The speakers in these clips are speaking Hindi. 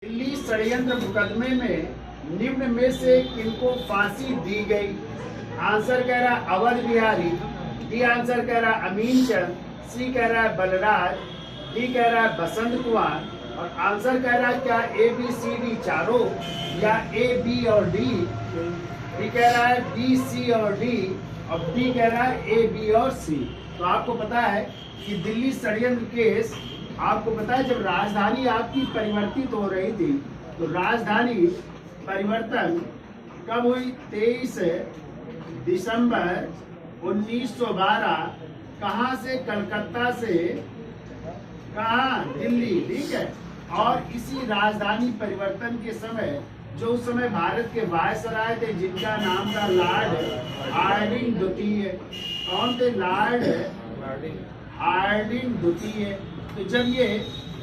दिल्ली षड्यंत्र मुकदमे में निम्न में से किनको फांसी दी गई? आंसर कह रहा है अवध बिहारी, डी आंसर कह रहा है अमीन चंद, सी कह रहा है बलराज, डी कह रहा है बसंत कुमार और आंसर कह रहा है क्या ए बी सी डी चारों या ए बी और डी कह रहा है बी सी और डी और डी कह रहा है ए बी और सी। तो आपको पता है कि दिल्ली षड्यंत्र केस, आपको पता है जब राजधानी आपकी परिवर्तित हो रही थी तो राजधानी परिवर्तन कब हुई? 23 दिसंबर 1912। कहाँ से? कलकत्ता से कहाँ? दिल्ली। ठीक है। और इसी राजधानी परिवर्तन के समय जो उस समय भारत के वायसराय थे जिनका नाम था लॉर्ड हार्डिंग द्वितीय। कौन थे? लॉर्ड हार्डिंग द्वितीय। तो जब ये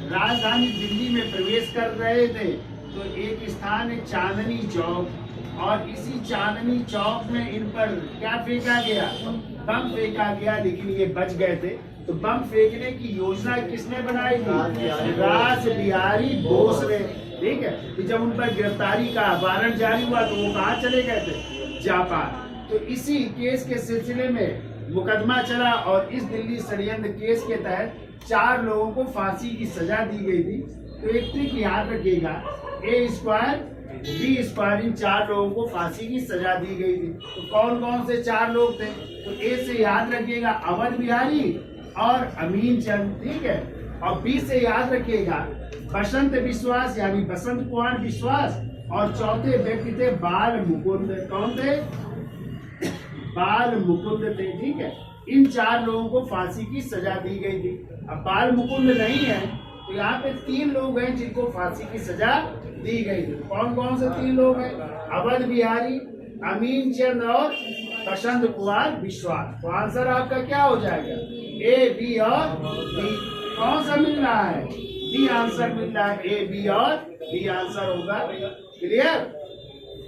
राजधानी दिल्ली में प्रवेश कर रहे थे तो एक स्थान है चांदनी चौक और इसी चांदनी चौक में इन पर क्या फेंका गया? बम फेंका गया, लेकिन ये बच गए थे। तो बम फेंकने की योजना किसने बनाई थी? रास बिहारी बोस ने। ठीक है। तो जब उन पर गिरफ्तारी का वारंट जारी हुआ तो वो कहाँ चले गए थे? जापान। तो इसी केस के सिलसिले में मुकदमा चला और इस दिल्ली षड्यंत्र केस के तहत 4 लोगों को फांसी की सजा दी गई थी। तो एक ट्रिक याद रखिएगा, ए स्क्वायर बी स्क्वायर, इन 4 लोगों को फांसी की सजा दी गई थी। तो कौन कौन से 4 लोग थे? तो ए से याद रखिएगा अवध बिहारी और अमीन चंद। ठीक है। और बी से याद रखिएगा बसंत विश्वास यानी बसंत कुमार विश्वास और चौथे व्यक्ति थे बाल मुकुंद। कौन थे? बाल मुकुंद थे। ठीक है। इन 4 लोगों को फांसी की सजा दी गई थी। अब बाल मुकुंद नहीं है तो यहाँ पे 3 लोग हैं जिनको फांसी की सजा दी गई थी। कौन कौन से 3 लोग हैं? अवध बिहारी, अमीन चंद और बसंत कुमार विश्वास। तो आंसर आपका क्या हो जाएगा? ए बी और डी। कौन सा मिल रहा है? डी आंसर मिल रहा है। ए बी और डी आंसर होगा। क्लियर?